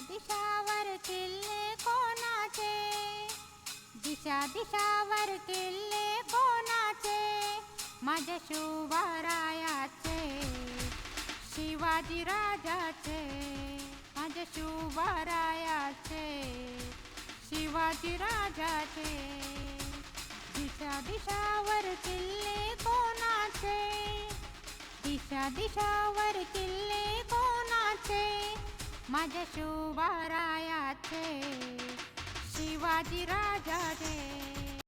दिशावर किल्ले कोणाचे, दिशा दिशावर किल्ले कोणाचे, माझ्या शिवरायाचे, शिवाजी राजाचे, माझ्या शिवरायाचे, शिवाजी राजाचे। दिशा दिशावर किल्ले कोणाचे, दिशा दिशावर किल्ले कोणाचे, माझ्या शिवरायाचे, शिवाजी राजाचे।